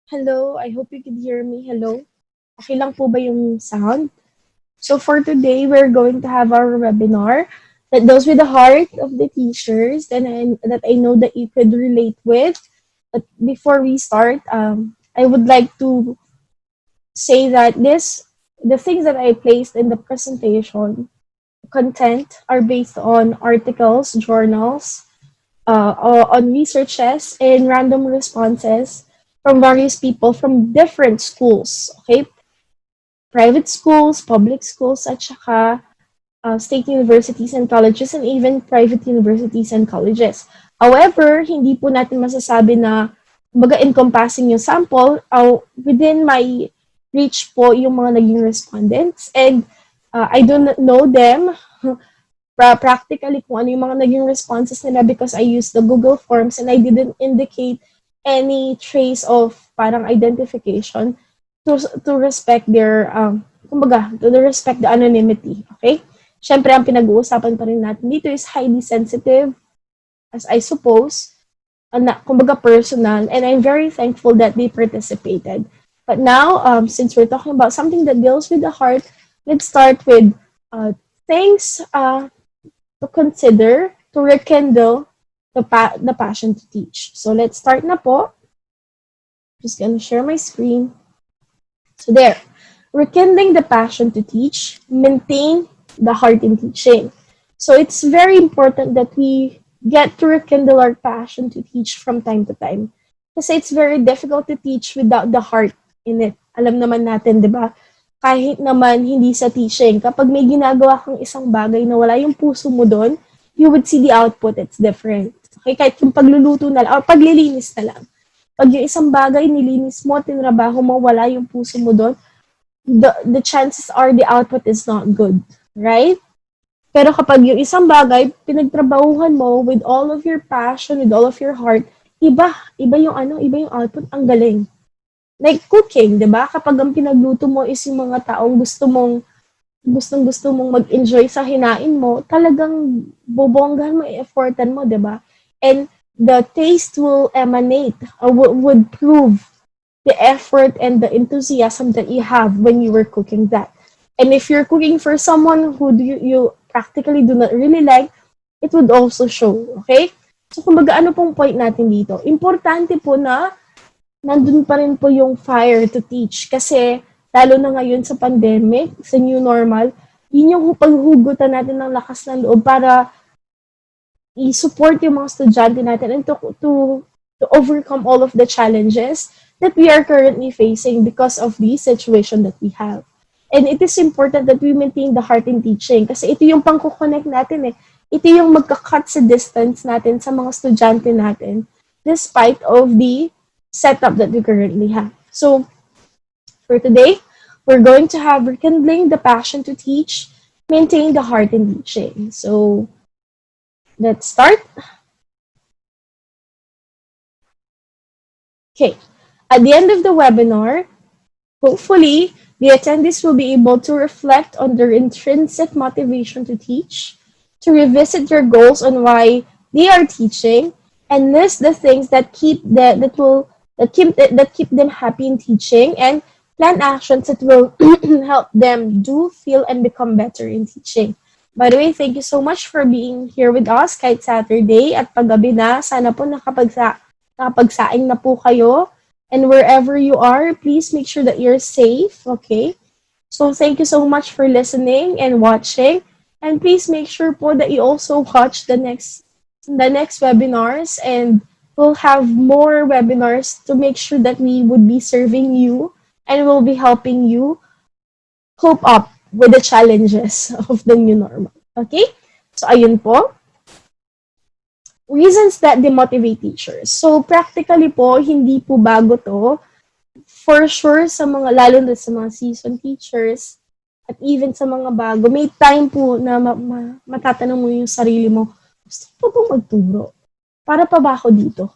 Hello, I hope you can hear me. Hello. Okay lang po ba yung sound? So for today, we're going to have our webinar that deals with the heart of the teachers that I know that you could relate with. But before we start, I would like to say that the things that I placed in the presentation content are based on articles, journals, on researches and random responses from various people from different schools, okay? Private schools, public schools, at saka state universities and colleges, and even private universities and colleges. However, hindi po natin masasabi na kumbaga encompassing yung sample. Within my reach po yung mga naging respondents, and I do not know them practically kung ano yung mga naging responses nila because I used the Google Forms and I didn't indicate any trace of parang identification to respect their kumbaga, to respect the anonymity, okay? Syempre, ang pinag-uusapan pa rin natin dito is highly sensitive, as I suppose, kumbaga personal, and I'm very thankful that they participated. But now, since we're talking about something that deals with the heart, let's start with things to consider to rekindle the passion to teach. So let's start na po. Just gonna share my screen. So there, rekindling the passion to teach, maintain the heart in teaching. So it's very important that we get to rekindle our passion to teach from time to time. Kasi it's very difficult to teach without the heart in it. Alam naman natin, di ba? Kahit naman hindi sa teaching, kapag may ginagawa kang isang bagay na wala yung puso mo doon, you would see the output, it's different. Okay, kahit yung pagluluto na lang, or paglilinis na lang. Pag yung isang bagay nilinis mo, tinrabaho mo, wala yung puso mo doon, the chances are the output is not good, right? Pero kapag yung isang bagay, pinagtrabahuhan mo with all of your passion, with all of your heart, iba yung output, ang galing. Like cooking, 'di ba? Kapag ang pinagluto mo is yung mga taong gusto mong mag-enjoy sa hinain mo, talagang bobonggahan mo, effortan mo, 'di ba? And the taste will emanate or would prove the effort and the enthusiasm that you have when you were cooking that. And if you're cooking for someone who you practically do not really like, it would also show, okay? So, kumbaga, ano pong point natin dito? Importante po na nandun pa rin po yung fire to teach. Kasi, lalo na ngayon sa pandemic, sa new normal, yun yung paghugutan natin ng lakas ng loob para i-support yung mga estudyante natin and to overcome all of the challenges that we are currently facing because of the situation that we have. And it is important that we maintain the heart in teaching kasi ito yung pangko-connect natin eh. Ito yung magka-cut sa distance natin sa mga estudyante natin despite of the setup that we currently have. So, for today, we're going to have rekindling the passion to teach, maintain the heart in teaching. So, let's start. Okay. At the end of the webinar, hopefully, the attendees will be able to reflect on their intrinsic motivation to teach, to revisit their goals on why they are teaching, and list the things that keep them happy in teaching, and plan actions that will help them do, feel, and become better in teaching. By the way, thank you so much for being here with us kahit Saturday at paggabi na. Sana po nakapagsaing na po kayo. And wherever you are, please make sure that you're safe, okay? So thank you so much for listening and watching. And please make sure po that you also watch the next webinars, and we'll have more webinars to make sure that we would be serving you and will be helping you cope up with the challenges of the new normal. Okay? So ayun po. Reasons that demotivate teachers. So practically po, hindi po bago to. For sure, lalo na sa mga seasoned teachers, at even sa mga bago, may time po na matatanong mo yung sarili mo, gusto ko po magturo? Para pa ba ako dito?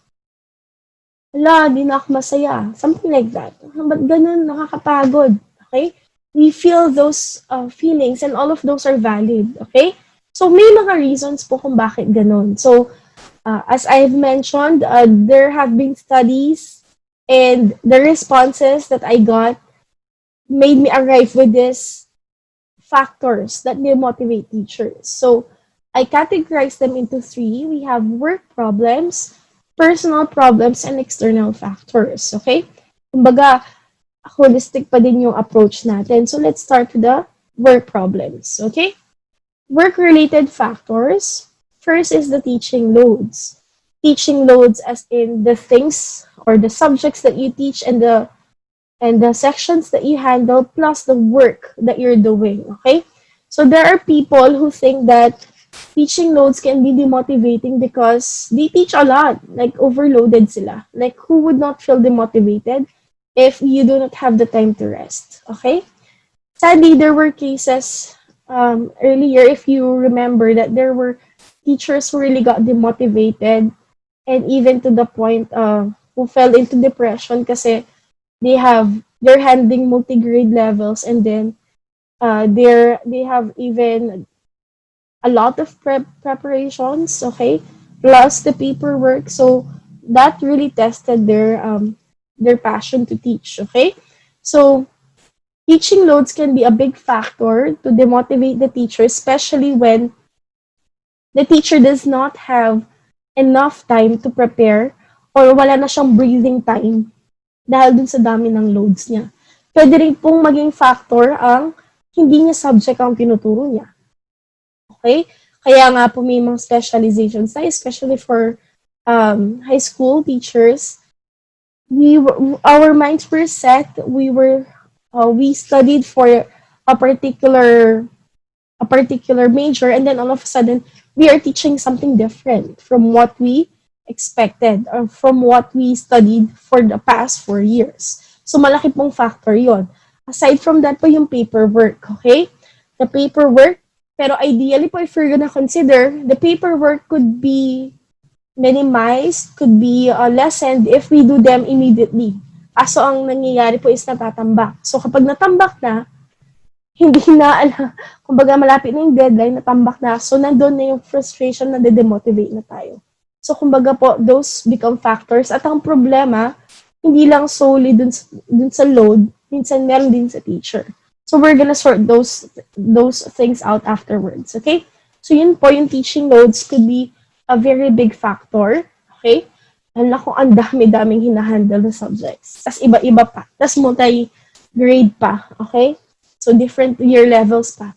Wala, di na ako masaya. Something like that. Ba't ganun? Nakakapagod. Okay? We feel those feelings and all of those are valid. Okay? So, may mga reasons po kung bakit ganun. So, as I've mentioned, there have been studies And the responses that I got made me arrive with these factors that demotivate teachers. So I categorize them into three. We have work problems, personal problems, and external factors. Okay? Kumbaga, holistic pa din yung approach natin. So let's start with the work problems. Okay? Work-related factors. First is the teaching loads. Teaching loads as in the things or the subjects that you teach and the sections that you handle plus the work that you're doing, okay? So there are people who think that teaching loads can be demotivating because they teach a lot, like overloaded sila. Like who would not feel demotivated if you do not have the time to rest, okay? Sadly, there were cases earlier, if you remember, that there were teachers who really got demotivated and even to the point who fell into depression kasi they're handling multi-grade levels and then they have even a lot of preparations, okay, plus the paperwork. So that really tested their passion to teach, okay. So teaching loads can be a big factor to demotivate the teacher, especially when the teacher does not have enough time to prepare or wala na siyang breathing time dahil dun sa dami ng loads niya. Pwede rin pong maging factor ang hindi niya subject ang tinuturo niya. Okay? Kaya nga po may mga specializations tayo, especially for high school teachers. Our minds were set. We studied for a particular major, and then all of a sudden we are teaching something different from what we expected or from what we studied for the past 4 years. So malaki pong factor yon. Aside from that po yung paperwork, okay? The paperwork, pero ideally po if you're gonna consider, the paperwork could be minimized, could be lessened if we do them immediately. Aso ang nangyayari po is natatambak. So kapag natambak na, hindi na kumbaga malapit na yung deadline, natambak na. So nandun na yung frustration na de-demotivate na tayo. So kumbaga po, those become factors. At ang problema, hindi lang solely dun sa load, minsan meron din sa teacher. So we're gonna sort those things out afterwards, okay? So yun po, yung teaching loads could be a very big factor, okay? Alam ko, ang dami-daming hinahandle na subjects. Tapos iba-iba pa. Tapos multi-grade pa, okay? So, different year levels pa.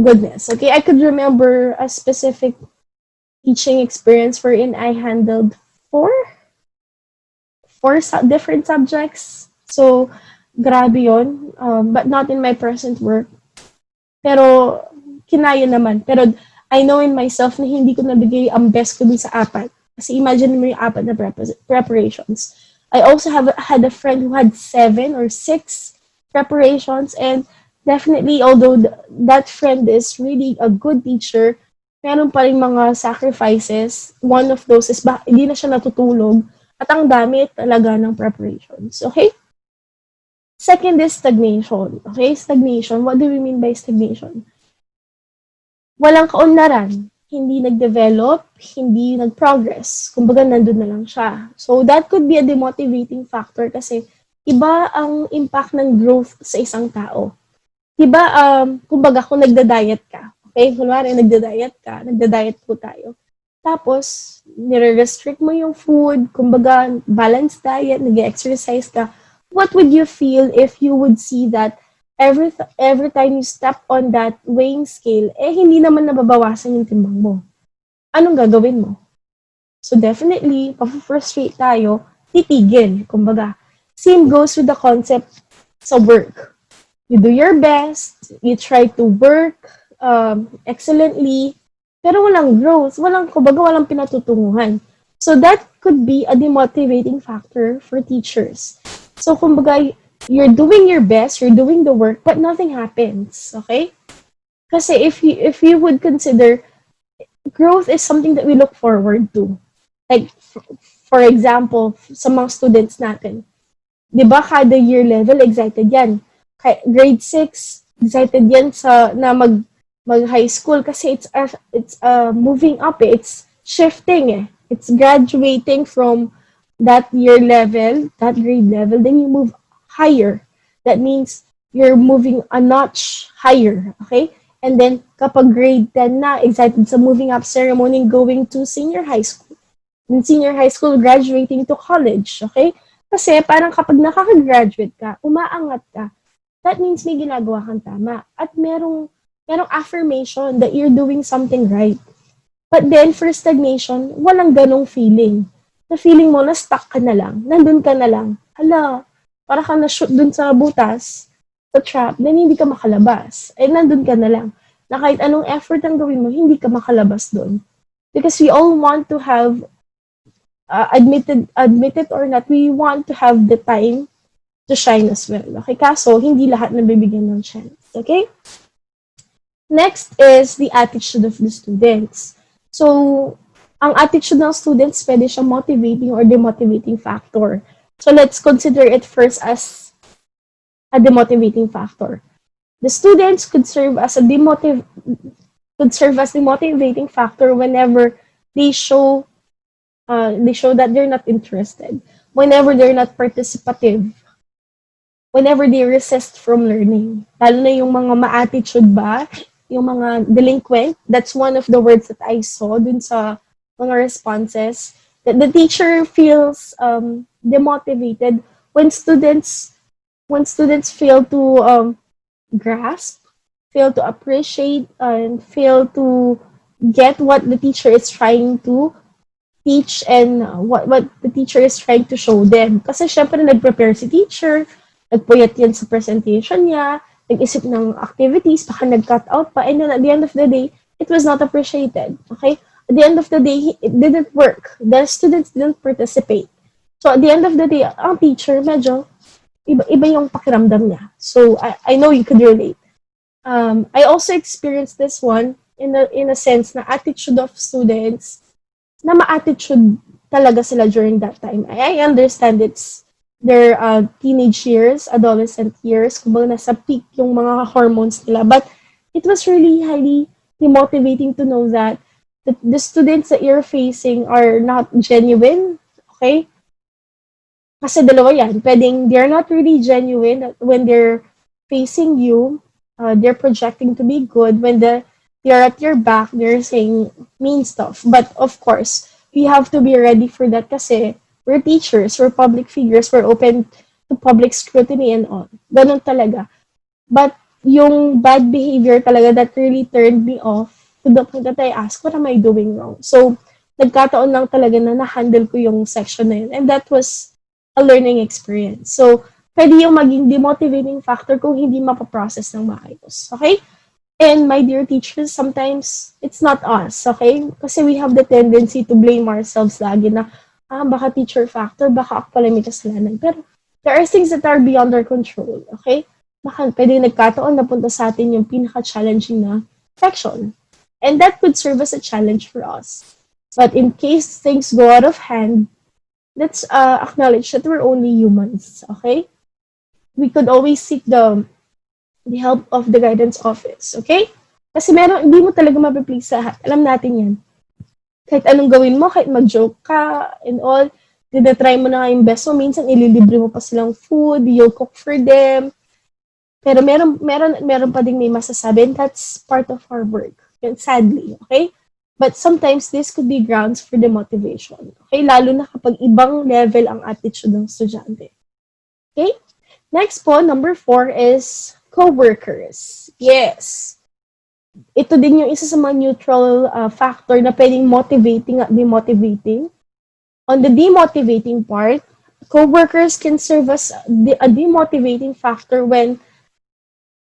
Goodness. Okay, I could remember a specific teaching experience wherein I handled four different subjects. So, grabe yun. But not in my present work. Pero, kinaya naman. Pero, I know in myself na hindi ko nabigay ang best ko dun sa apat. Kasi imagine mo yung apat na preparations. I also had a friend who had 7 or 6 preparations, and definitely, although that friend is really a good teacher, meron pa rin mga sacrifices. One of those is hindi na siya natutulog at ang dami talaga ng preparations. Okay? Second is stagnation. Okay? Stagnation. What do we mean by stagnation? Walang kaunlaran. Hindi nag-develop, hindi nag-progress. Kumbaga, nandun na lang siya. So, that could be a demotivating factor kasi iba ang impact ng growth sa isang tao. Diba, kumbaga, kung nagda-diet ka, okay? Kunwari, nagda-diet po tayo. Tapos, nire-restrict mo yung food, kumbaga, balanced diet, nag-exercise ka. What would you feel if you would see that every time you step on that weighing scale, hindi naman nababawasan yung timbang mo? Anong gagawin mo? So, definitely, pa-frustrate tayo, titigil, kumbaga. Same goes with the concept sa work. You do your best, you try to work excellently, pero walang growth, walang pinatutunguhan. So that could be a demotivating factor for teachers. So kumbaga, you're doing your best, you're doing the work, but nothing happens, okay? Kasi if you would consider, growth is something that we look forward to. Like, for example, sa mga students natin, di ba kada year level, excited yan. Grade 6, excited yan na mag high school kasi it's moving up, it's shifting, it's graduating from that year level, that grade level, then you move higher. That means you're moving a notch higher, okay? And then kapag grade 10 na, excited sa moving up ceremony going to senior high school. In senior high school, graduating to college, okay? Kasi parang kapag nakaka-graduate ka, umaangat ka, that means may ginagawa kang tama. At merong affirmation that you're doing something right. But then, for stagnation, walang ganong feeling. Na feeling mo na stuck ka na lang, nandun ka na lang. Hala, para ka na-shoot dun sa butas, sa trap, then hindi ka makalabas. Eh, nandun ka na lang. Na kahit anong effort ang gawin mo, hindi ka makalabas dun. Because we all want to have, admit it or not, we want to have the time to shine as well. Okay, kaso, hindi lahat nabibigyan ng chance. Okay? Next is the attitude of the students. So, ang attitude ng students, pwede siyang motivating or demotivating factor. So, let's consider it first as a demotivating factor. The students could serve as demotivating factor whenever they show that they're not interested, whenever they're not participative, whenever they resist from learning. Lalo na yung mga ma-attitude ba, yung mga delinquent, that's one of the words that I saw dun sa mga responses, that the teacher feels demotivated when students fail to grasp, fail to appreciate, and fail to get what the teacher is trying to teach and what the teacher is trying to show them. Kasi syempre nag-prepare si teacher, nagpuyat yan sa presentation niya, nag-isip ng activities, baka nag-cut out pa, and then at the end of the day, it was not appreciated. Okay? At the end of the day, it didn't work. The students didn't participate. So at the end of the day, ang teacher, medyo iba yung pakiramdam niya. So I know you could relate. I also experienced this one in a sense na attitude of students, na ma-attitude talaga sila during that time. I understand it's their teenage years, adolescent years, kumbaga nasa peak yung mga hormones nila. But it was really highly demotivating to know that the students that you're facing are not genuine, okay? Kasi dalawa yan. Pwedeng they're not really genuine when they're facing you, they're projecting to be good. When they're at your back, they're saying mean stuff. But of course, we have to be ready for that kasi we're teachers, we're public figures, we're open to public scrutiny and all. Ganun talaga. But yung bad behavior talaga that really turned me off to the point that I asked, what am I doing wrong? So, nagkataon lang talaga na na-handle ko yung section na yun. And that was a learning experience. So, pwede yung maging demotivating factor kung hindi mapaprocess ng maayos. Okay? And my dear teachers, sometimes it's not us. Okay? Kasi we have the tendency to blame ourselves lagi na, baka teacher factor, baka ako pala may kasalanan. Pero there are things that are beyond our control. Okay? Baka pwede nagkataon na punta sa atin yung pinaka-challenging na section. And that could serve as a challenge for us. But in case things go out of hand, let's acknowledge that we're only humans, okay? We could always seek the help of the guidance office, okay? Kasi hindi mo talaga mapiplease lahat. Alam natin yan. Kahit anong gawin mo, kahit mag-joke ka and all, tinatry mo na nga yung best mo, minsan ililibre mo pa silang food, you'll cook for them. Pero meron pa ding may masasabi, and that's part of our work. Sadly, okay? But sometimes this could be grounds for demotivation. Okay? Lalo na kapag ibang level ang attitude ng estudyante. Okay? Next po, number 4 is co-workers. Yes. Ito din yung isa sa mga neutral factor na pwedeng motivating at demotivating. On the demotivating part, co-workers can serve as a demotivating factor when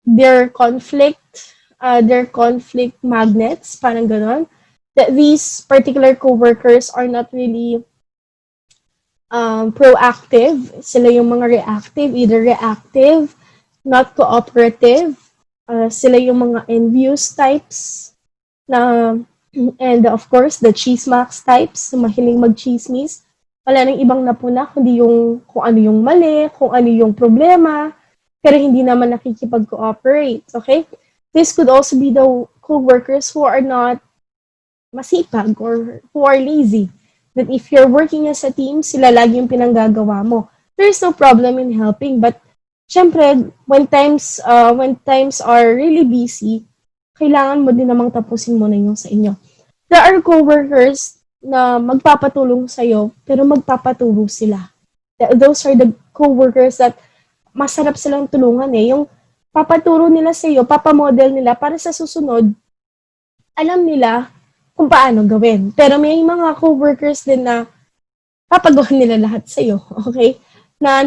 their conflict magnets, parang ganon, that these particular co-workers are not really proactive. Sila yung mga reactive, either reactive, not cooperative. Sila yung mga envious types na, and of course, the chismax types, mahiling mag-chismis. Wala nang ibang napuna, kundi yung kung ano yung mali, kung ano yung problema, pero hindi naman nakikipag-cooperate. Okay? This could also be the co-workers who are not masipag or who are lazy. that if you're working as a team, sila lagi yung pinanggagawa mo. There's no problem in helping, but syempre, when times are really busy, kailangan mo din namang tapusin mo na yung sa inyo. There are coworkers na magpapatulong sa'yo, pero magpapatulong sila. Those are the coworkers that masarap silang tulungan eh. Yung papaturo nila sa'yo, papamodel nila para sa susunod, alam nila kung paano gawin. Pero may mga coworkers din na papagawa nila lahat sa'yo, okay? Na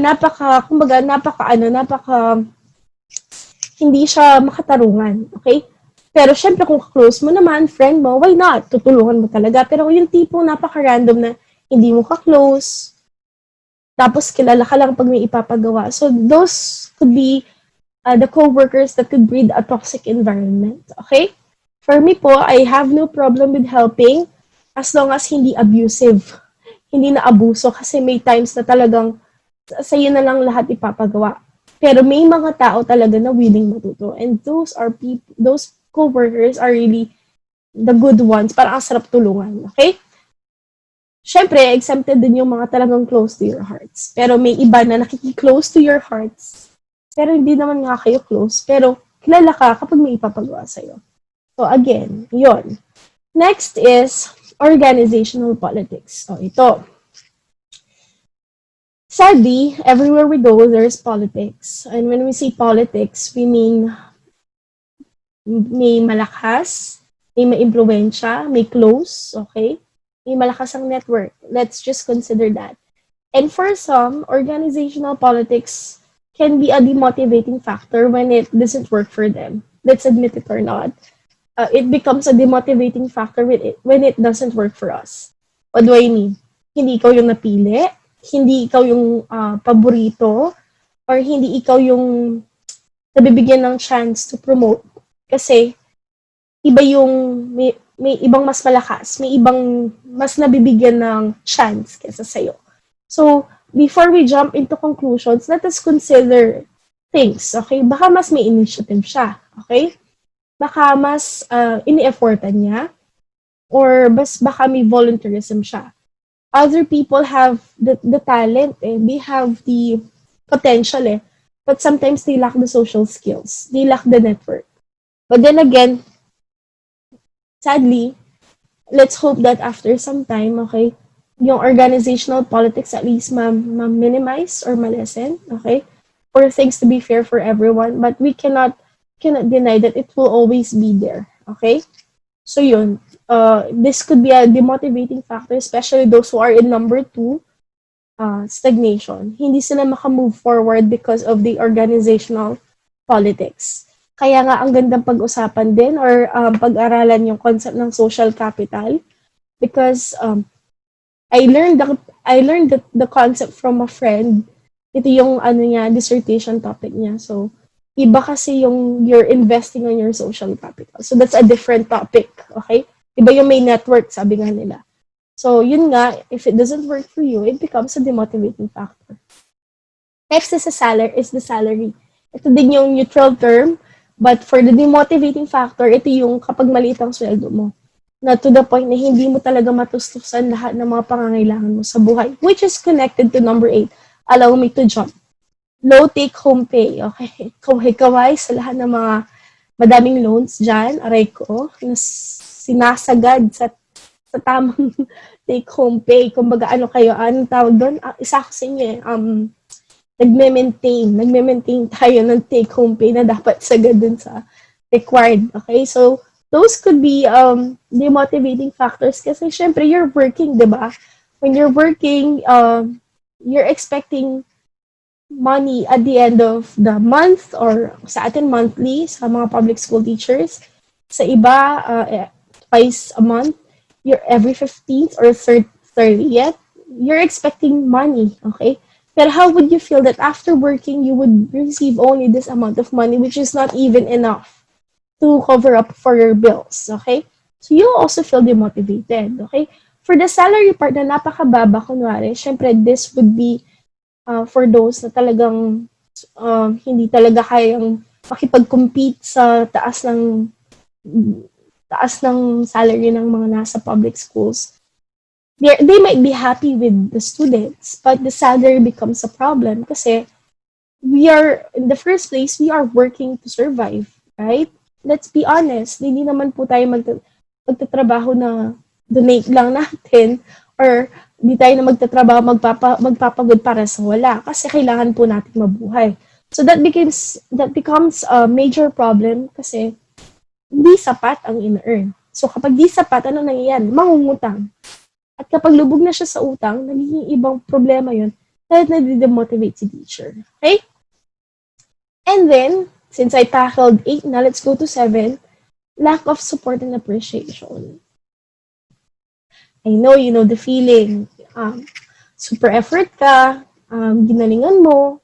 hindi siya makatarungan, okay? Pero syempre kung close mo naman, friend mo, why not? Tutulungan mo talaga. Pero yung tipo napaka-random na hindi mo ka-close, tapos kilala ka lang pag may ipapagawa. So those could be the co-workers that could breed a toxic environment, okay? For me po, I have no problem with helping as long as hindi abusive, hindi na abuso kasi may times na talagang sa'yo na lang lahat ipapagawa. Pero may mga tao talaga na willing matuto. And those co-workers are really the good ones. Parang ang sarap tulungan. Okay? Syempre, exempted din yung mga talagang close to your hearts. Pero may iba na nakiki-close to your hearts. Pero hindi naman nga kayo close. Pero kilala ka kapag may ipapagawa sa'yo. So again, yon. Next is organizational politics. So ito. Sadly, everywhere we go, there's politics. And when we say politics, we mean may malakas, may maimpluwensya, may close, okay? May malakas ang network. Let's just consider that. And for some, organizational politics can be a demotivating factor when it doesn't work for them. Let's admit it or not. It becomes a demotivating factor when it doesn't work for us. What do I mean? Hindi ikaw yung napili, hindi ikaw yung paborito, or hindi ikaw yung nabibigyan ng chance to promote. Kasi iba yung may ibang mas malakas, may ibang mas nabibigyan ng chance kaysa sa'yo. So, before we jump into conclusions, let us consider things, okay? Baka mas may initiative siya, okay? Baka mas ini-effortan niya, or baka may volunteerism siya. Other people have the talent, they have the potential, but sometimes they lack the social skills. They lack the network. But then again, sadly, let's hope that after some time, okay, yung organizational politics at least ma-minimize or ma-lessen, okay, for things to be fair for everyone. But we cannot deny that it will always be there, okay? So yun, this could be a demotivating factor, especially those who are in number 2, stagnation. Hindi sila makamove forward because of the organizational politics. Kaya nga ang gandang pag-usapan din or pag-aralan yung concept ng social capital because I learned the concept from a friend. Ito yung dissertation topic niya. So iba kasi yung you're investing on your social capital. So that's a different topic, okay? Iba yung may network, sabi nga nila. So yun nga, if it doesn't work for you, it becomes a demotivating factor. Next is the salary. Ito din yung neutral term, but for the demotivating factor, ito yung kapag maliit ang sweldo mo. Na to the point na hindi mo talaga matustusan lahat ng mga pangangailangan mo sa buhay, which is connected to number 8. Allow me to jump. Low take-home pay, okay? Kaway sa lahat ng mga madaming loans dyan, aray ko, na sinasagad sa tamang take-home pay. Kumbaga, anong tawag doon? Isa ko sa inyo nagme-maintain tayo ng take-home pay na dapat sagad dun sa required, okay? So, those could be demotivating factors kasi syempre, you're working, di ba? When you're working, you're expecting money at the end of the month or sa atin monthly sa mga public school teachers. Sa iba, twice a month, you're every 15th or 30th, you're expecting money, okay? Pero how would you feel that after working, you would receive only this amount of money, which is not even enough to cover up for your bills, okay? So you also feel demotivated, okay? For the salary part na napakababa, kunwari, syempre this would be for those na talagang hindi talaga kayang makipag-compete sa taas ng salary ng mga nasa public schools. they might be happy with the students, but the salary becomes a problem kasi we are, in the first place, we are working to survive, right? Let's be honest, hindi naman po tayo magtatrabaho na donate lang natin or hindi tayo na magtatrabaho, magpapagod para sa wala kasi kailangan po natin mabuhay. So that becomes a major problem kasi hindi sapat ang in-earn. So kapag di sapat, ano nangyayari? Mangungutang. At kapag lubog na siya sa utang, nagiging ibang problema yun dahil nade-demotivate si teacher. Okay? And then, since I tackled 8, now let's go to 7. Lack of support and appreciation. I know, you know the feeling. Super effort ka, ginalingan mo,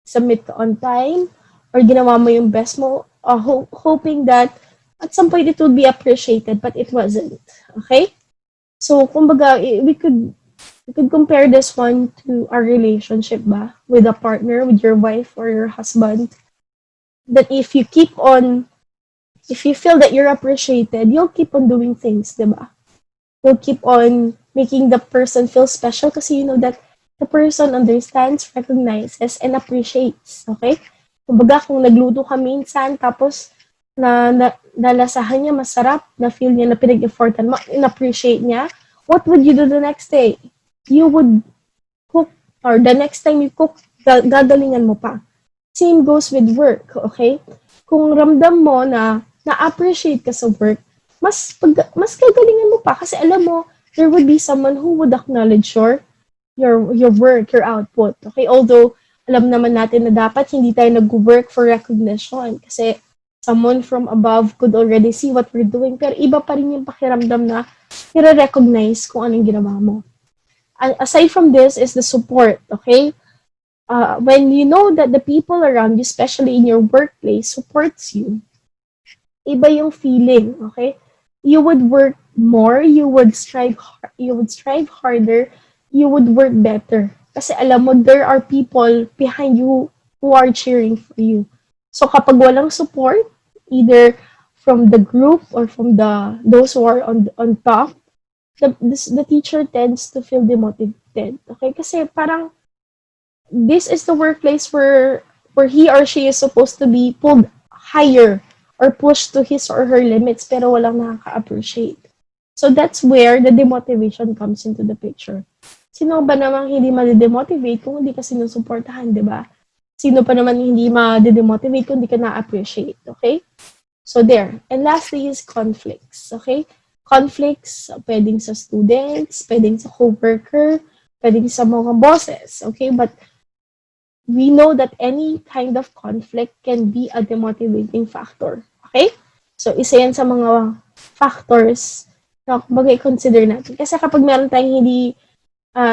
submit ka on time, or ginawa mo yung best mo, hoping that at some point it would be appreciated, but it wasn't. Okay? So, kumbaga, we could compare this one to our relationship ba? With a partner, with your wife or your husband. That if you feel that you're appreciated, you'll keep on doing things, di ba? You'll keep on making the person feel special kasi you know that the person understands, recognizes, and appreciates. Okay? Kumbaga, kung nagluto ka minsan, tapos nalasahan niya masarap, na feel niya na pinag-effortan mo, in-appreciate niya, what would you do the next day? You would cook, or the next time you cook, gagalingan mo pa. Same goes with work, okay? Kung ramdam mo na na-appreciate ka sa work, mas gagalingan mo pa kasi alam mo, there would be someone who would acknowledge your work, your output. Okay? Although, alam naman natin na dapat hindi tayo nag-work for recognition kasi someone from above could already see what we're doing. Pero iba pa rin yung pakiramdam na nire-recognize kung anong ginawa mo. And aside from this is the support, okay? When you know that the people around you, especially in your workplace, supports you, iba yung feeling, okay? You would work more, you would strive harder, you would work better. Kasi alam mo, there are people behind you who are cheering for you. So kapag walang support, either from the group or from those who are on top, the teacher tends to feel demotivated. Okay? Kasi parang this is the workplace where he or she is supposed to be pulled higher or pushed to his or her limits pero walang nakaka-appreciate. So that's where the demotivation comes into the picture. Sino ba namang hindi ma-demotivate kung hindi ka sinusuportahan, di ba? Sino pa naman hindi ma-demotivate kung hindi ka na-appreciate, okay? So there. And lastly is conflicts, okay? Conflicts, pwedeng sa students, pwedeng sa co-worker, pwedeng sa mga bosses, okay? But we know that any kind of conflict can be a demotivating factor, okay? So, isa yan sa mga factors na kumbaga i-consider natin. Kasi kapag meron tayong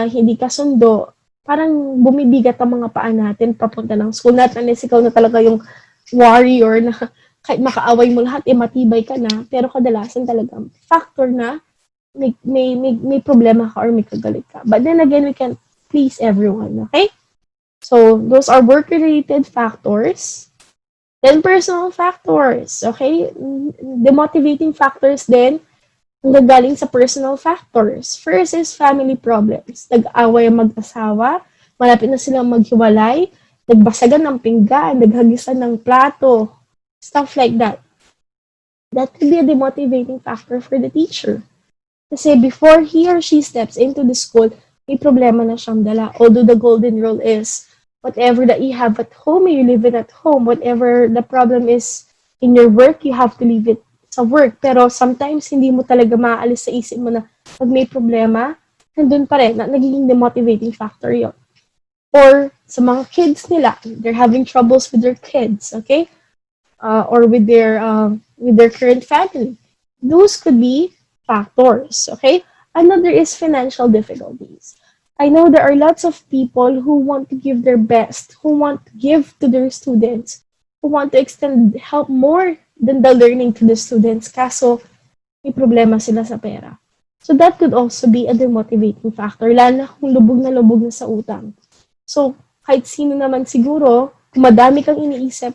hindi kasundo, parang bumibigat ang mga paa natin papunta ng school. Not unless ikaw na talaga yung warrior na kahit makaaway mo lahat, matibay ka na. Pero kadalasan talaga factor na may problema ka or may kagalit ka. But then again, we can't please everyone, okay? So, those are work-related factors. Then, personal factors, okay? Demotivating factors din, nagagaling sa personal factors. First is family problems. Nag-away ang mag-asawa, malapit na silang maghiwalay, nagbasagan ng pinggan, naghagisan ng plato, stuff like that. That could be a demotivating factor for the teacher. Kasi before he or she steps into the school, may problema na siyang dala. Although the golden rule is, whatever that you have at home, you leave it at home. Whatever the problem is in your work, you have to leave it sa work. Pero sometimes, hindi mo talaga maaalis sa isip mo na pag may problema, nandun pa rin, nagiging demotivating factor yun. Or sa mga kids nila, they're having troubles with their kids, okay? Or with their current family. Those could be factors, okay? Another is financial difficulties. I know there are lots of people who want to give their best, who want to give to their students, who want to extend help more than the learning to the students. Kaso, may problema sila sa pera. So that could also be a demotivating factor, lalo na kung lubog na sa utang. So, kahit sino naman siguro, kung madami kang iniisip,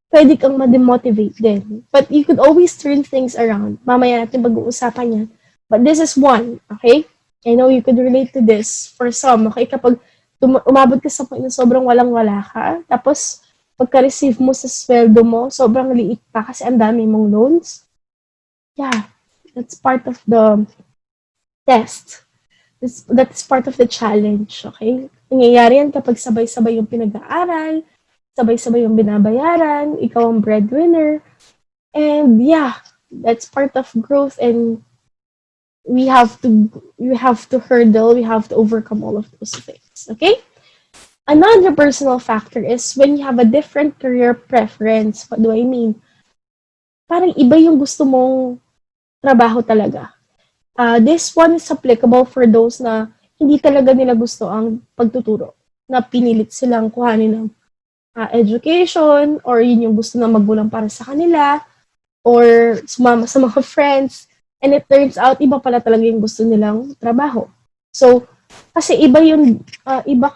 pwede kang ma-demotivate din. But you could always turn things around. Mamaya natin pag-uusapan yan. But this is one, okay? I know you could relate to this for some, okay? Kapag umabot ka sa point na sobrang walang-wala ka, tapos pagka-receive mo sa sweldo mo, sobrang liit pa kasi ang dami mong loans. Yeah, that's part of the test. That's part of the challenge, okay? Nangyayari yan kapag sabay-sabay yung pinag-aaral, sabay-sabay yung binabayaran, ikaw ang breadwinner, and yeah, that's part of growth, and we have to overcome all of those things, okay? Another personal factor is when you have a different career preference. What do I mean? Parang iba yung gusto mong trabaho talaga. This one is applicable for those na hindi talaga nila gusto ang pagtuturo, na pinilit silang kuhanin ng education, or yun yung gusto ng magulang para sa kanila, or sumama sa mga friends, and it turns out iba pala talaga yung gusto nilang trabaho. So, kasi iba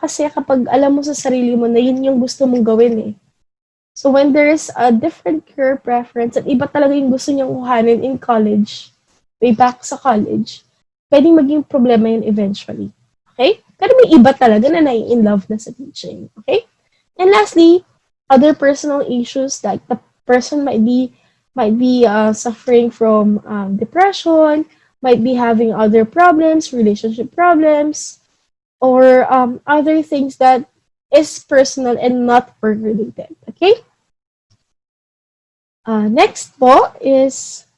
kasi kapag alam mo sa sarili mo na yun yung gusto mong gawin eh. So, when there's a different career preference at iba talaga yung gusto niyang kuhanin in college, way back sa college, pwedeng maging problema yun eventually. Okay? Pero may iba talaga na in love na sa teaching. Okay? And lastly, other personal issues, like the person might be suffering from depression, might be having other problems, relationship problems, or other things that is personal and not work related. Okay? Next po is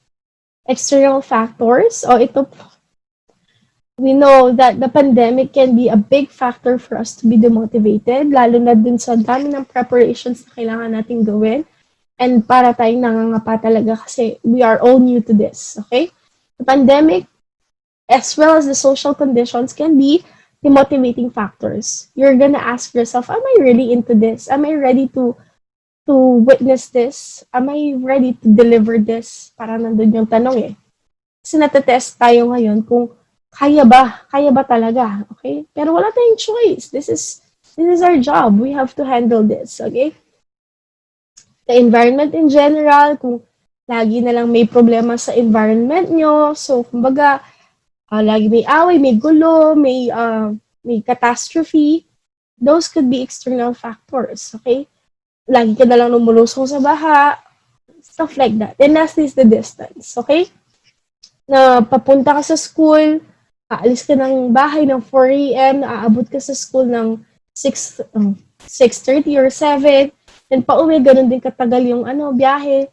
external factors. Ito po, we know that the pandemic can be a big factor for us to be demotivated, lalo na dun sa dami ng preparations na kailangan natin gawin. And para tayong nangangapa talaga kasi we are all new to this, okay? The pandemic, as well as the social conditions, can be demotivating factors. You're gonna ask yourself, am I really into this? Am I ready to witness this? Am I ready to deliver this? Parang nandun yung tanong eh. Kasi natetest tayo ngayon kung kaya ba talaga, okay? Pero wala tayong choice. This is our job. We have to handle this, okay? The environment in general, kung lagi na lang may problema sa environment nyo, so kumbaga, lagi may away, may gulo, may catastrophe, those could be external factors, okay? Lagi ka na lang lumulusong sa baha, stuff like that. And last is the distance, okay? Na papunta ka sa school, aalis ka ng bahay ng 4 a.m., aabot ka sa school ng 6:30 or 7, then pauwi, ganun din katagal yung biyahe.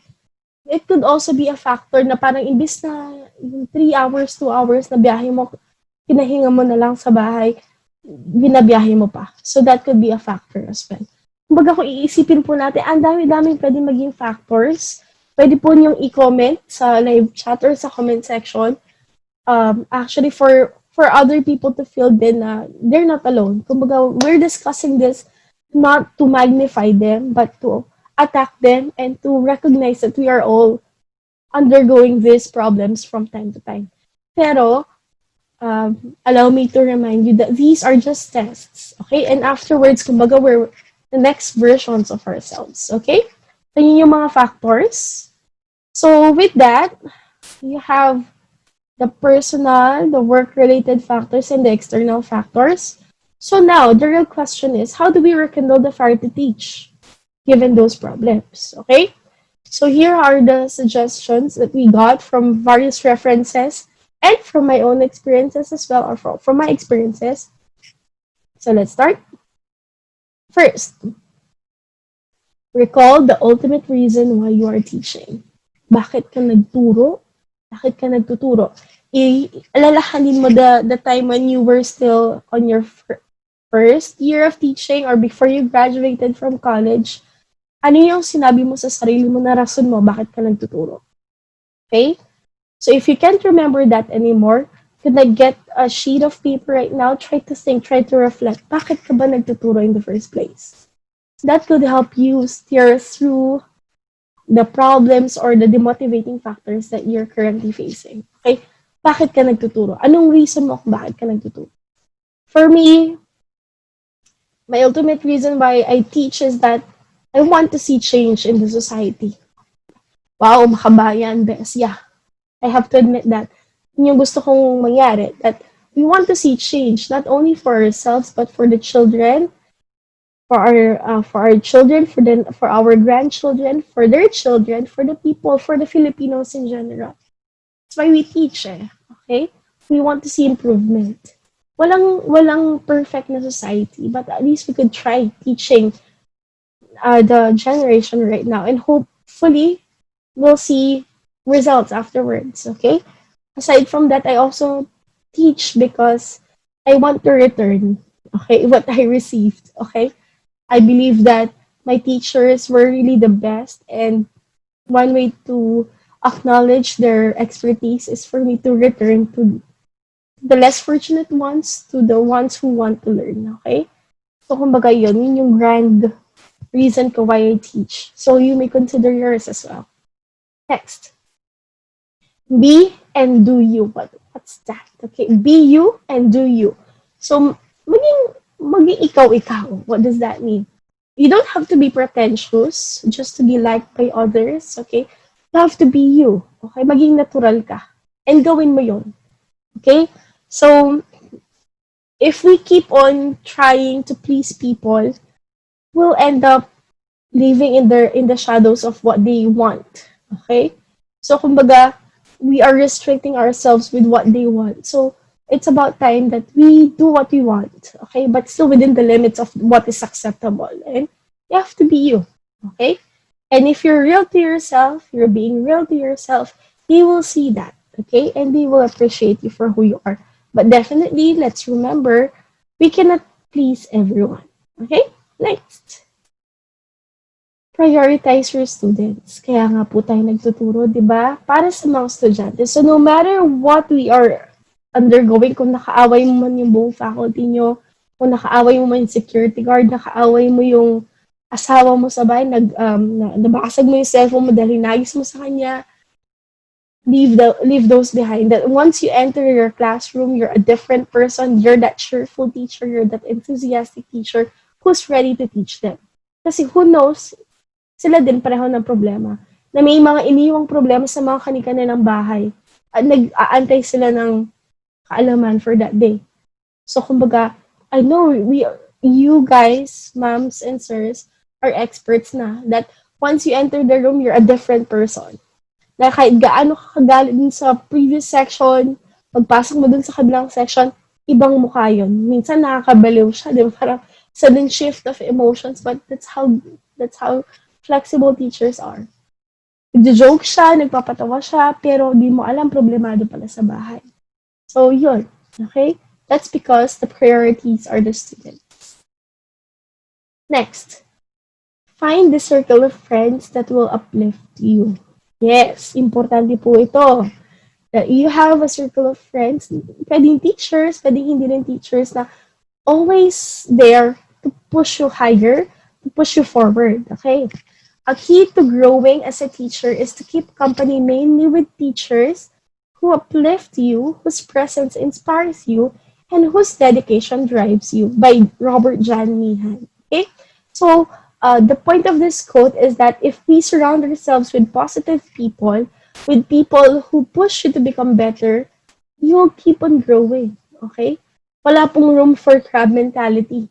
It could also be a factor na parang imbis na yung 3 hours, 2 hours na biyahe mo, pinahinga mo na lang sa bahay, binabiyahe mo pa. So that could be a factor as well. Kumbaga kung iisipin po natin, ang dami-daming pwede maging factors. Pwede po niyong i-comment sa live chat or sa comment section. Actually, for other people to feel din na they're not alone. Kumbaga, we're discussing this not to magnify them, but to attack them and to recognize that we are all undergoing these problems from time to time. Pero, allow me to remind you that these are just tests, okay? And afterwards, kumbaga, we're the next versions of ourselves, okay? So, yun yung mga factors. So, with that, you have the personal, the work-related factors, and the external factors. So now, the real question is, how do we rekindle the fire to teach, given those problems, okay? So here are the suggestions that we got from various references and from my own experiences as well, or from my experiences. So let's start. First, recall the ultimate reason why you are teaching. Bakit ka nagturo? Bakit ka nagtuturo? Alalahanin mo the time when you were still on your first year of teaching or before you graduated from college. Ano yung sinabi mo sa sarili mo na rason mo bakit ka nagtuturo? Okay? So if you can't remember that anymore, could I get a sheet of paper right now? Try to think, try to reflect. Bakit ka ba nagtuturo in the first place? That could help you steer through the problems or the demotivating factors that you're currently facing. Okay? Bakit ka nagtuturo? Anong reason mo kung bakit ka nagtuturo? For me, my ultimate reason why I teach is that I want to see change in the society. Wow, makabayan, bes. Yeah, I have to admit that. Yun yung gusto kong mangyari. That we want to see change not only for ourselves but for the children, for our children, for our grandchildren, for their children, for the people, for the Filipinos in general. That's why we teach, eh. Okay? We want to see improvement. Walang perfect na society, but at least we could try teaching the generation right now, and hopefully we'll see results afterwards. Okay. Aside from that, I also teach because I want to return. Okay, what I received. Okay, I believe that my teachers were really the best, and one way to acknowledge their expertise is for me to return to the less fortunate ones, to the ones who want to learn. Okay, so kumbaga yun yung grand reason ko why I teach. So you may consider yours as well. Next, be and do you. What's that? Okay, be you and do you. So maging ikaw-ikaw. What does that mean? You don't have to be pretentious just to be liked by others. Okay, you have to be you. Okay, maging natural ka. And gawin mo yun. Okay, so if we keep on trying to please people, we'll end up living in the shadows of what they want. Okay? So kumbaga, we are restricting ourselves with what they want. So it's about time that we do what we want. Okay? But still within the limits of what is acceptable. And you have to be you. Okay? And if you're real to yourself, you're being real to yourself, they will see that. Okay? And they will appreciate you for who you are. But definitely, let's remember, we cannot please everyone. Okay? Next. Prioritize your students. Kaya nga po tayo nagtuturo, di ba? Para sa mga estudyante. So no matter what we are undergoing, kung nakaaway mo man yung buong faculty nyo, kung nakaaway mo man yung security guard, nakaaway mo yung asawa mo sa bahay, nabasag mo yung cellphone mo dahil hinagis mo sa kanya, leave those behind. That once you enter your classroom, you're a different person. You're that cheerful teacher. You're that enthusiastic teacher who's ready to teach them. Kasi who knows, sila din pareho ng problema. Na may mga iniwang problema sa mga kanilang bahay. At nag-aantay sila ng kaalaman for that day. So, kumbaga, I know you guys, moms and sirs, are experts na that once you enter the room, you're a different person. Na kahit gaano ka kagalit dun sa previous section, pagpasok mo dun sa kabilang section, ibang mukha yun. Minsan nakakabaliw siya, di ba? Parang sudden shift of emotions, but that's how flexible teachers are. Nagjo-joke siya, nagpapatawa siya, pero di mo alam problemado pala sa bahay. So, yun. Okay? That's because the priorities are the students. Next. Find the circle of friends that will uplift you. Yes, importante po ito. That you have a circle of friends, pwedeng teachers, pwedeng hindi rin teachers na always there to push you higher, to push you forward. Okay? A key to growing as a teacher is to keep company mainly with teachers who uplift you, whose presence inspires you, and whose dedication drives you, by Robert John Meehan. Okay? So, the point of this quote is that if we surround ourselves with positive people, with people who push you to become better, you'll keep on growing. Okay? Wala pong room for crab mentality.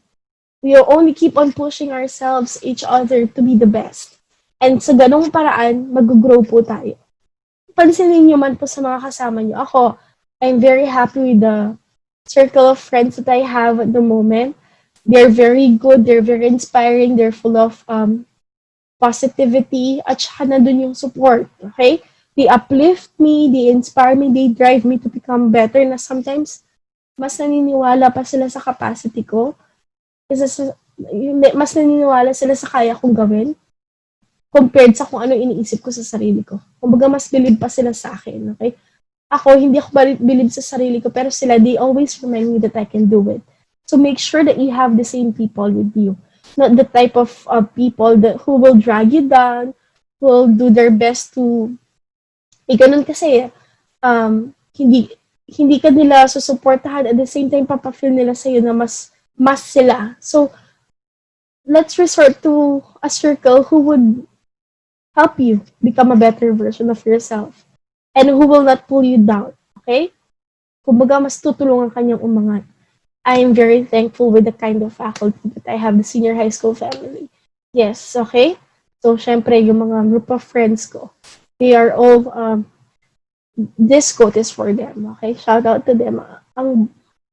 We'll only keep on pushing ourselves, each other, to be the best. And sa ganong paraan, mag-grow po tayo. Pansinin nyo man po sa mga kasama nyo. Ako, I'm very happy with the circle of friends that I have at the moment. They're very good, they're very inspiring, they're full of positivity, at saka nandun yung support. Okay? They uplift me, they inspire me, they drive me to become better, na sometimes, mas naniniwala pa sila sa capacity ko. Kasi mas naniniwala sila sa kaya kong gawin compared sa kung ano iniisip ko sa sarili ko. Kumbaga, mas believe pa sila sa akin, okay? Ako, hindi ako believe sa sarili ko, pero sila, they always remind me that I can do it. So make sure that you have the same people with you. Not the type of people who will drag you down, who will do their best to, ganun kasi, hindi ka nila susuportahan, at the same time, papafeel nila sa'yo na mas sila. So, let's resort to a circle who would help you become a better version of yourself and who will not pull you down. Okay? Kumbaga, mas tutulungan kanyang umangat. I am very thankful with the kind of faculty that I have the senior high school family. Yes, okay? So, syempre, yung mga group of friends ko, they are all, this quote is for them, okay? Shout out to them.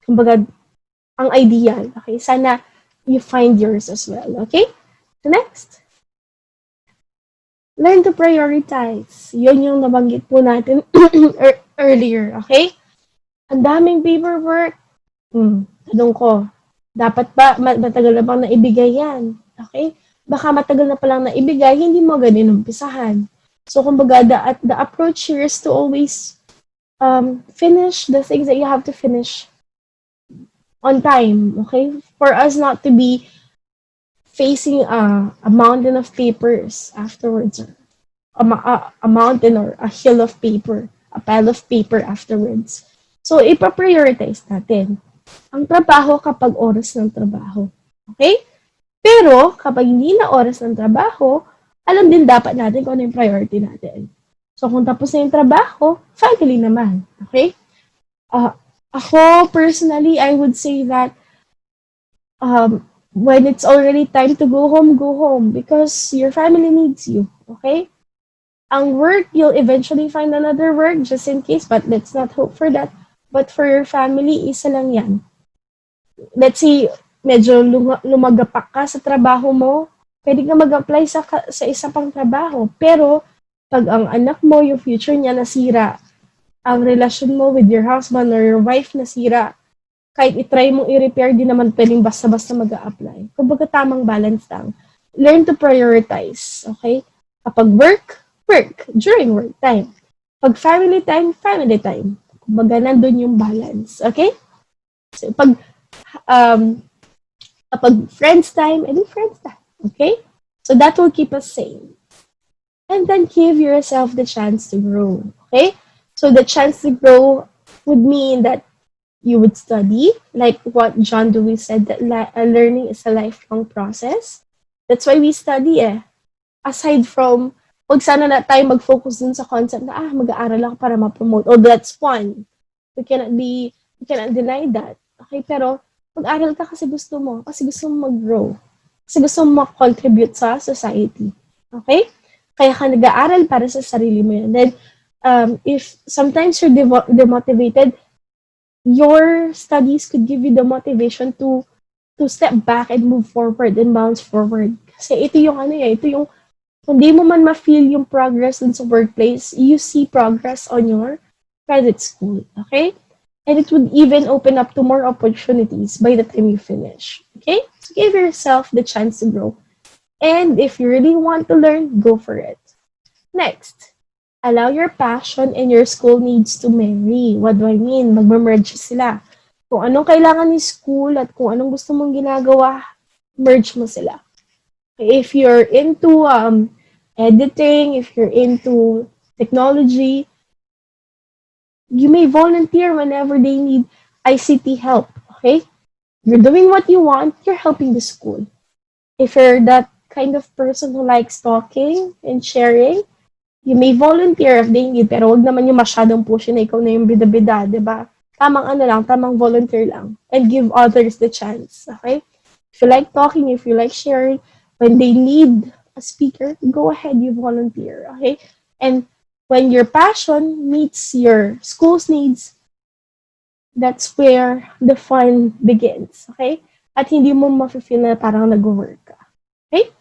Kumbaga, ang ideal, okay? Sana you find yours as well, okay? The next, learn to prioritize. Yun yung nabanggit po natin earlier, okay? Ang daming paperwork. Tanong ko, dapat ba matagal na bang naibigay yan? Okay? Baka matagal na palang naibigay, hindi mo ganun umpisahan. So, kumbaga, the approach here is to always finish the things that you have to finish on time, okay? For us not to be facing a mountain of papers afterwards, or a mountain or a hill of paper, a pile of paper afterwards. So, ipa-prioritize natin ang trabaho kapag oras ng trabaho. Okay? Pero, kapag hindi na oras ng trabaho, alam din dapat natin kung ano yung priority natin. So, kung tapos na yung trabaho, family naman. Okay? Ako, personally, I would say that when it's already time to go home because your family needs you. Okay? Ang work, you'll eventually find another work just in case, but let's not hope for that. But for your family, isa lang yan. Let's say, medyo lumagapak ka sa trabaho mo, pwede ka mag-apply sa isa pang trabaho. Pero, pag ang anak mo, yung future niya nasira, ang relasyon mo with your husband or your wife nasira, kahit itry mong i-repair, di naman pwedeng basta-basta mag-a-apply. Kumbaga tamang balance lang. Learn to prioritize, okay? Kapag work, during work time. Pag family time, family time. Kumbaga nandun yung balance, okay? So, kapag friends time, edi friends time, okay? So that will keep us sane. And then give yourself the chance to grow, okay? So the chance to grow would mean that you would study, like what John Dewey said, that learning is a lifelong process. That's why we study Aside from, wag sana na tayo mag-focus dun sa concept na, mag-aaral ako para ma-promote. Oh, that's fun. We cannot deny that. Okay, pero mag-aral ka kasi gusto mo mag-grow. Kasi gusto mo mag-contribute sa society. Okay? Kaya ka nag-aaral para sa sarili mo yan. Then, if sometimes you're demotivated, your studies could give you the motivation to step back and move forward and bounce forward. Kasi ito yung kung di mo man ma-feel yung progress dun sa workplace, you see progress on your credit school. Okay? And it would even open up to more opportunities by the time you finish. Okay? So give yourself the chance to grow. And if you really want to learn, go for it. Next, allow your passion and your school needs to marry. What do I mean? Mag-merge sila. Kung anong kailangan ni school at kung anong gusto mong ginagawa, merge mo sila. If you're into editing, if you're into technology, you may volunteer whenever they need ICT help, okay? You're doing what you want, you're helping the school. If you're that kind of person who likes talking and sharing, you may volunteer if they need, pero wag naman yung masyadong push na ikaw na yung bida-bida, diba? Tamang volunteer lang. And give others the chance, okay? If you like talking, if you like sharing, when they need a speaker, go ahead, you volunteer, okay? And when your passion meets your school's needs, that's where the fun begins, okay? At hindi mo ma-feel na parang nag-work ka, okay?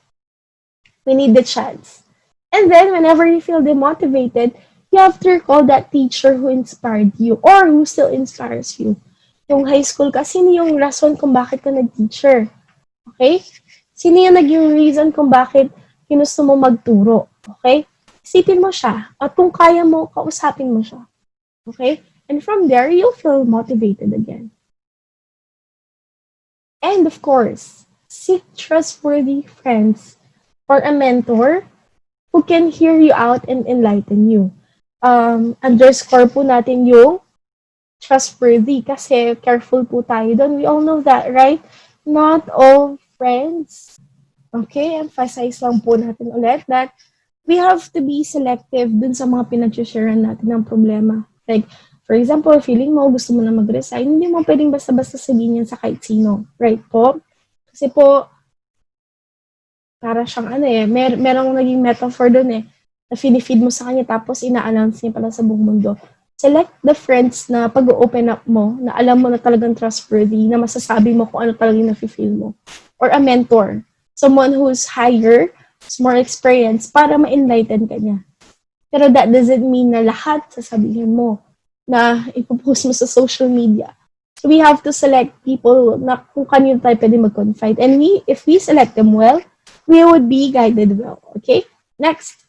We need the chance. And then, whenever you feel demotivated, you have to recall that teacher who inspired you or who still inspires you. Yung high school ka, sino yung rason kung bakit ka nag-teacher? Okay? Sino yung naging reason kung bakit ginusto mo magturo? Okay? Isipin mo siya. At kung kaya mo, kausapin mo siya. Okay? And from there, you'll feel motivated again. And of course, seek trustworthy friends or a mentor who can hear you out and enlighten you. Underscore po natin yung trustworthy kasi careful po tayo doon. We all know that, right? Not all friends. Okay, emphasize lang po natin ulit that we have to be selective dun sa mga pinag-sharean natin ng problema. Like, For example, feeling mo, gusto mo na mag-resign, hindi mo pwedeng basta-basta sabihin yan sa kahit sino. Right po? Kasi po, para siyang ano eh, merong naging metaphor doon eh, na feed mo sa kanya tapos ina-announce niya pala sa buong mundo. Select the friends na pag-open up mo, na alam mo na talagang trustworthy, na masasabi mo kung ano talagang nafe-feel mo. Or a mentor. Someone who's higher, who's more experienced, para ma-enlighten ka niya. Pero that doesn't mean na lahat sasabihin mo na ipopost mo sa social media. So we have to select people na kung kanino tayo pwede mag-confide. And if we select them well, we would be guided well. Okay? Next.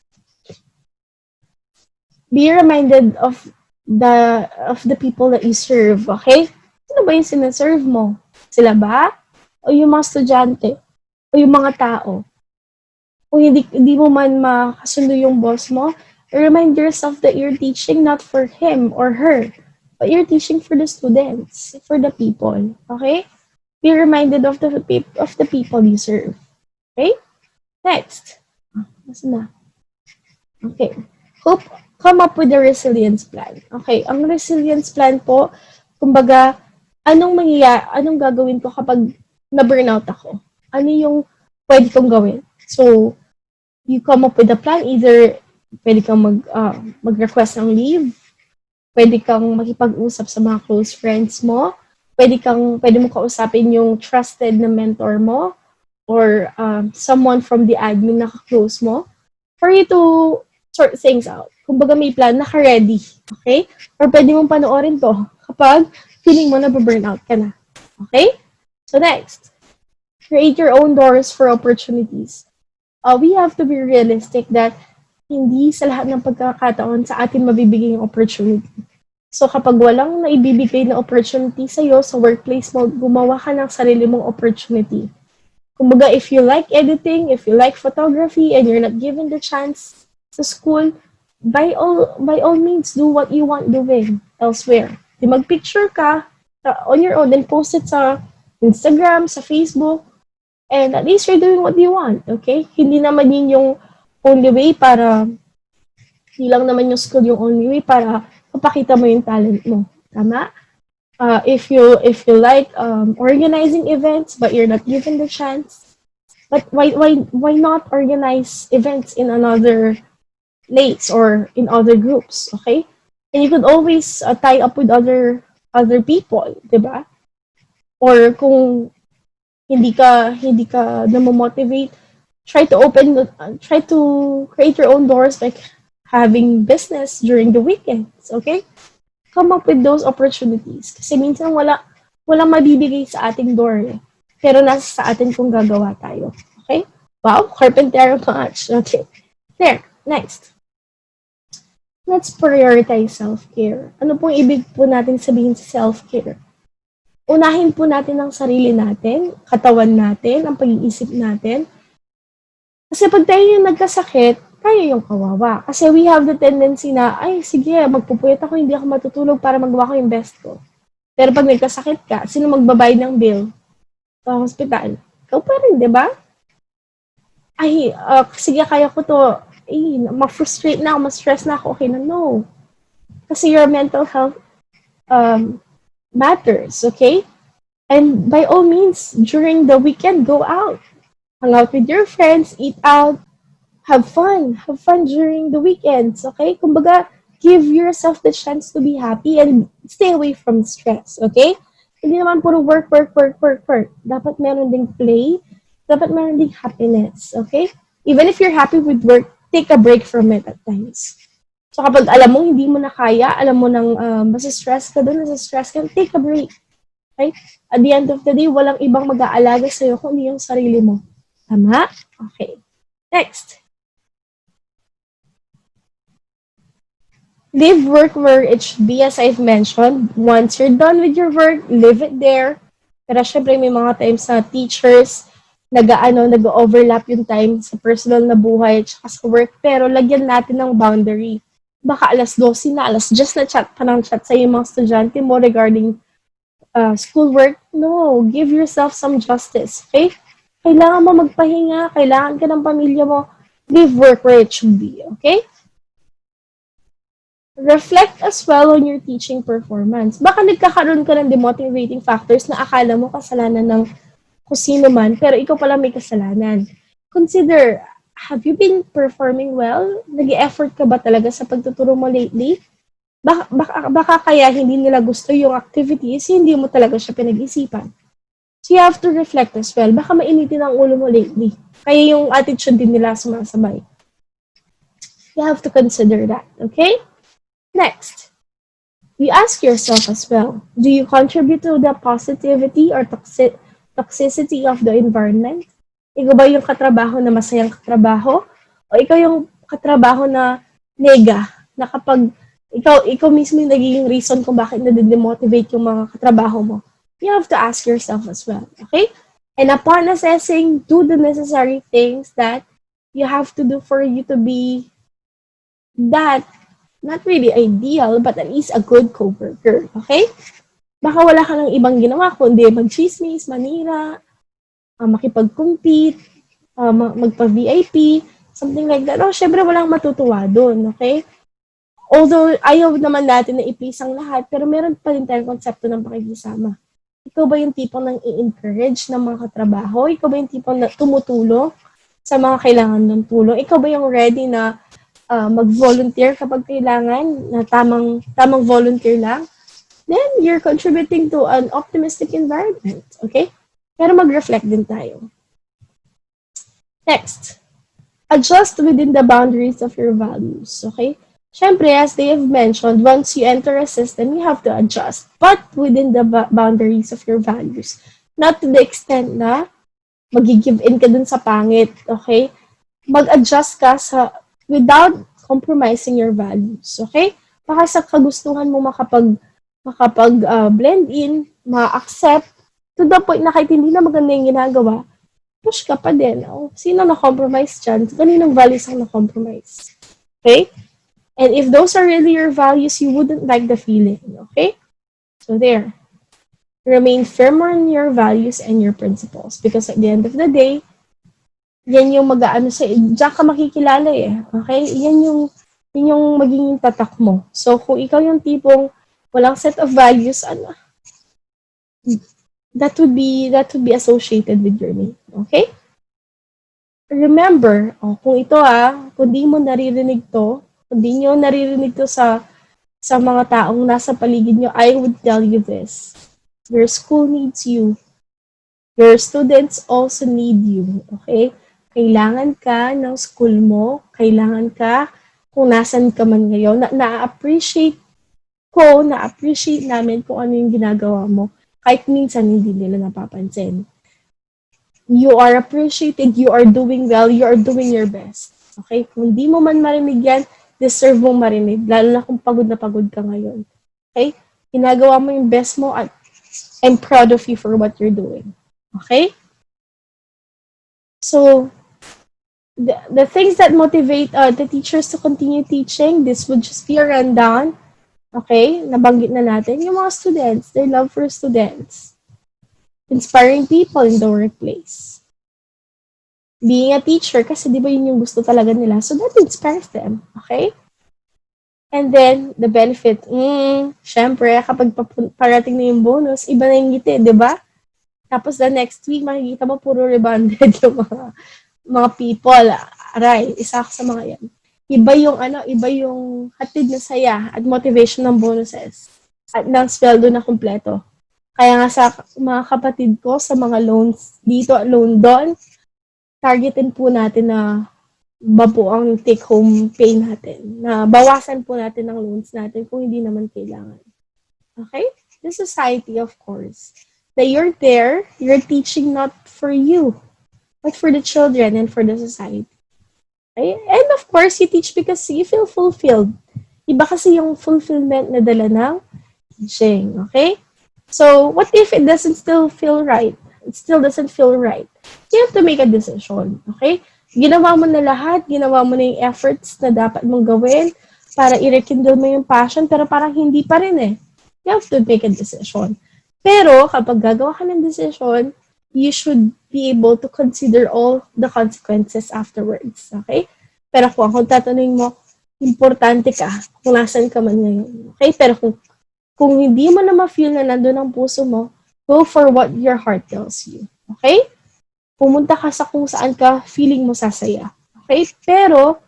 Be reminded of the people that you serve. Okay? Sino ba yung sinaserve mo? Sila ba? O yung mga estudyante? O yung mga tao? Kung hindi mo man makasundo yung boss mo, remind yourself that you're teaching not for him or her, but you're teaching for the students, for the people. Okay? Be reminded of the people you serve. Okay? Next. Nasa na? Okay. Come up with a resilience plan. Okay, ang resilience plan po, kumbaga, anong gagawin ko kapag na-burnout ako? Ano yung pwede kong gawin? So, you come up with a plan, either pwede kang mag-request ng leave, pwede kang makipag-usap sa mga close friends mo, pwede mo kausapin yung trusted na mentor mo, or someone from the admin na ka-close mo, for you to sort things out. Kumbaga may plan, naka-ready. Okay? Or pwede mong panoorin to kapag feeling mo na burnout ka na. Okay? So next, create your own doors for opportunities. We have to be realistic that hindi sa lahat ng pagkakataon sa atin mabibigay yung opportunity. So kapag walang naibibigay na opportunity sa'yo sa workplace mo, gumawa ka ng sarili mong opportunity. Kumbaga, if you like editing, if you like photography, and you're not given the chance sa school, by all means, do what you want doing elsewhere. Di mag-picture ka on your own, then post it sa Instagram, sa Facebook, and at least you're doing what you want, okay? Hindi naman yun yung only way para, hindi lang naman yung school yung only way para mapakita mo yung talent mo. Tama? If you like organizing events but you're not given the chance, but why not organize events in another place or in other groups, okay? And you could always tie up with other people, 'di ba? Or kung hindi ka na-motivate, try to create your own doors, like having business during the weekends, okay? Come up with those opportunities. Kasi minsan walang mabibigay sa ating door eh. Pero nasa sa atin kung gagawa tayo. Okay? Wow, carpentero match. Okay. There. Next. Let's prioritize self-care. Ano pong ibig po natin sabihin sa self-care? Unahin po natin ang sarili natin, katawan natin, ang pag-iisip natin. Kasi pag tayo yung nagkasakit, tayo yung kawawa. Kasi we have the tendency na, ay, sige, magpupuyat ako, hindi ako matutulog para magawa ko yung best ko. Pero pag nagkasakit ka, sino magbabayad ng bill sa hospital? Ikaw pa rin, di ba? Ay, sige, kaya ko to. Ay, ma-frustrate na ako, ma-stress na ako. Okay na, no. Kasi your mental health matters, okay? And by all means, during the weekend, go out. Hang out with your friends, eat out, have fun during the weekends, okay? Kumbaga, give yourself the chance to be happy and stay away from stress, okay? Hindi naman puro work. Dapat meron ding play, dapat meron ding happiness, okay? Even if you're happy with work, take a break from it at times. So kapag alam mo hindi mo na kaya, alam mo nang nasa-stress ka, take a break. Okay? At the end of the day, walang ibang mag-aalaga sa'yo kundi yung sarili mo. Tama? Okay. Next. Leave work where it should be, as I've mentioned. Once you're done with your work, leave it there. Pero syempre may mga times na teachers, nag-overlap yung time sa personal na buhay at sa work. Pero lagyan natin ng boundary. Baka alas 12 na, alas 10 na chat pa ng chat sa yung mga estudyante mo regarding schoolwork. No, give yourself some justice, okay? Kailangan mo magpahinga, kailangan ka ng pamilya mo. Leave work where it should be, okay? Reflect as well on your teaching performance. Baka nagkakaroon ka ng demotivating factors na akala mo kasalanan ng kung sino man, pero ikaw pala may kasalanan. Consider, have you been performing well? Nag-effort ka ba talaga sa pagtuturo mo lately? Baka kaya hindi nila gusto yung activities, hindi mo talaga siya pinag-isipan. So you have to reflect as well. Baka mainitin ang ulo mo lately. Kaya yung attitude din nila sumasabay. You have to consider that, okay? Next, you ask yourself as well, do you contribute to the positivity or toxicity of the environment? Ikaw ba yung katrabaho na masayang katrabaho? O ikaw yung katrabaho na nega, na kapag ikaw mismo yung nagiging reason kung bakit na-demotivate yung mga katrabaho mo? You have to ask yourself as well, okay? And upon assessing, do the necessary things that you have to do for you to be that, not really ideal, but at least a good coworker, okay? Baka wala ka ng ibang ginawa, kundi mag-chismis, manira, makipag-compete, magpa-VIP, something like that. Oh, syempre walang matutuwa doon, okay? Although, ayaw naman natin na i-please ang lahat, pero meron pa rin tayong konsepto ng pakikisama. Ikaw ba yung tipong nang i-encourage ng mga katrabaho? Ikaw ba yung tipong na tumutulong sa mga kailangan ng tulong? Ikaw ba yung ready na mag-volunteer kapag kailangan, na tamang volunteer lang? Then, you're contributing to an optimistic environment, okay? Pero mag-reflect din tayo. Next, adjust within the boundaries of your values, okay? Siyempre, as they have mentioned, once you enter a system, you have to adjust, but within the boundaries of your values. Not to the extent na mag-give in ka dun sa pangit, okay? Mag-adjust ka without compromising your values, okay? Baka sa kagustuhan mo makapag blend in, ma-accept, to the point na kahit hindi na maganda yung ginagawa, push ka pa din. Oh, sino na-compromise dyan? Kaninong values ang na-compromise? Okay? And if those are really your values, you wouldn't like the feeling. Okay? So there. Remain firm on your values and your principles. Because at the end of the day, yan yung mag-aano diyan ka makikilala eh. Okay? Yan yung magiging tatak mo. So, kung ikaw yung tipong walang set of values, that would be associated with your name. Okay? Remember, kung ito kung di mo naririnig to, kung di nyo naririnig to sa mga taong nasa paligid nyo, I would tell you this. Your school needs you. Your students also need you. Okay? Kailangan ka ng school mo. Kailangan ka kung nasan ka man ngayon. Na-appreciate namin kung ano yung ginagawa mo. Kahit minsan hindi nila napapansin. You are appreciated. You are doing well. You are doing your best. Okay? Kung di mo man marinig yan, deserve mong marinig. Lalo na kung pagod na pagod ka ngayon. Okay? Ginagawa mo yung best mo at I'm proud of you for what you're doing. Okay? So, the things that motivate the teachers to continue teaching, this would just be a rundown. Okay? Nabanggit na natin yung mga students, their love for students. Inspiring people in the workplace. Being a teacher, kasi di ba yun yung gusto talaga nila. So that inspires them. Okay? And then, the benefit. Syempre, kapag parating na yung bonus, iba na yung ngiti, di ba? Tapos the next week, makikita mo puro rebonded yung mga people. Aray, isa ako sa mga yan. Iba yung hatid na saya at motivation ng bonuses at ng sweldo na kumpleto. Kaya nga sa mga kapatid ko, sa mga loans dito at loan doon, targetin po natin na babu ang take-home pay natin. Na bawasan po natin ang loans natin kung hindi naman kailangan. Okay? The society, of course. That you're there, you're teaching not for you, but for the children and for the society. Okay? And of course, you teach because you feel fulfilled. Iba kasi yung fulfillment na dala ng teaching. Okay? So, what if it doesn't still feel right? It still doesn't feel right. You have to make a decision. Okay? Ginawa mo na lahat, ginawa mo na yung efforts na dapat mong gawin para i-rekindle mo yung passion, pero parang hindi pa rin eh. You have to make a decision. Pero, kapag gagawa ka ng decision, you should be able to consider all the consequences afterwards. Okay? Pero kung tatanungin mo, Importante ka kung nasan ka man ngayon. Okay? Pero kung hindi mo na ma-feel na nandun ang puso mo, go for what your heart tells you. Okay? Pumunta ka sa kung saan ka feeling mo sasaya. Okay? Pero,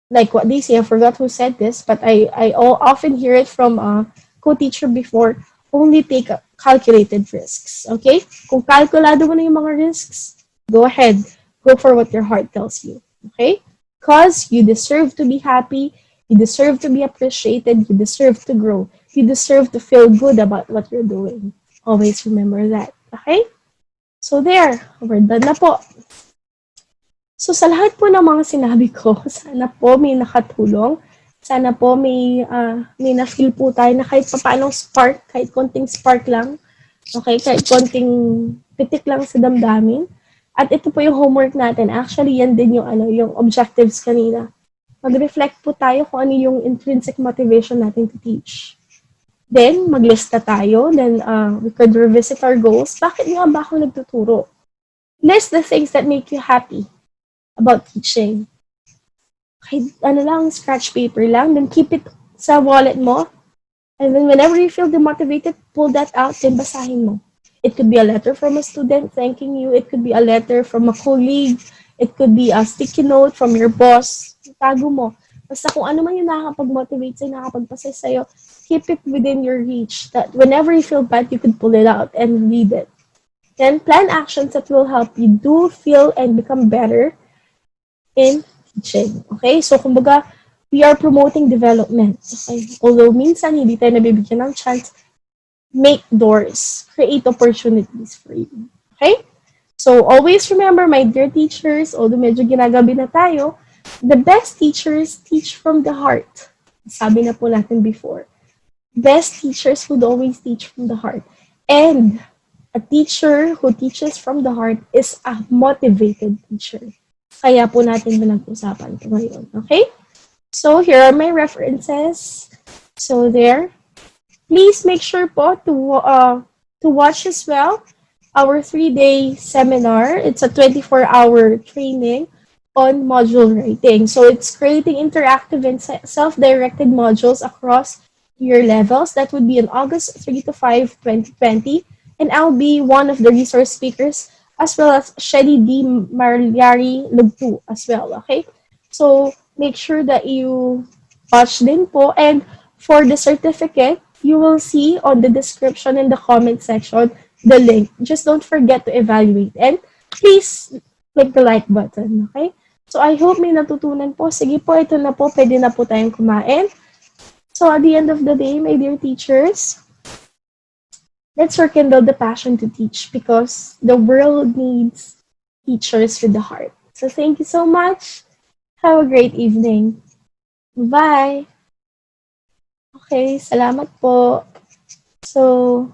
like what they say, I forgot who said this, but I often hear it from a co-teacher before, only take calculated risks. Okay? Kung kalkulado mo na yung mga risks, go ahead. Go for what your heart tells you. Okay? Because you deserve to be happy, you deserve to be appreciated, you deserve to grow, you deserve to feel good about what you're doing. Always remember that. Okay? So there, we're done na po. So sa lahat po ng mga sinabi ko, sana po may nakatulong. Sana po may na-feel po tayo na kahit papaanong spark, kahit konting spark lang. Okay, kahit konting pitik lang sa damdamin. At ito po yung homework natin. Actually, yan din yung objectives kanina. Mag-reflect po tayo kung ano yung intrinsic motivation natin to teach. Then, maglista tayo. Then, we could revisit our goals. Bakit nga ba ako nagtuturo? List the things that make you happy about teaching. Kahit scratch paper lang. Then, keep it sa wallet mo. And then, whenever you feel demotivated, pull that out, then basahin mo. It could be a letter from a student thanking you. It could be a letter from a colleague. It could be a sticky note from your boss. Tago mo. Basta kung ano man yung nakakapag-motivate sa'yo, nakakapagpasay sa'yo, keep it within your reach. That whenever you feel bad, you could pull it out and read it. Then plan actions that will help you do, feel, and become better in teaching. Okay? So, kumbaga, we are promoting development. Okay? Although minsan hindi tayo nabibigyan ng chance, make doors, create opportunities for you. Okay? So, always remember, my dear teachers, although medyo ginagabi na tayo, the best teachers teach from the heart. Sabi na po natin before. Best teachers would always teach from the heart. And a teacher who teaches from the heart is a motivated teacher. Kaya po natin pinag-usapan ito ngayon. Okay? So, here are my references. So, there. Please make sure po to watch as well our 3-day seminar. It's a 24-hour training on module writing. So it's creating interactive and self-directed modules across your levels. That would be on August 3 to 5, 2020. And I'll be one of the resource speakers as well as Shedi D. Mariari Lugtu as well. Okay? So make sure that you watch din po. And for the certificate, you will see on the description and the comment section the link. Just don't forget to evaluate. And please click the like button. Okay? So I hope may natutunan po. Sige po, ito na po. Pwede na po tayong kumain. So at the end of the day, my dear teachers, let's rekindle the passion to teach because the world needs teachers with the heart. So thank you so much. Have a great evening. Bye! Okay, salamat po. So,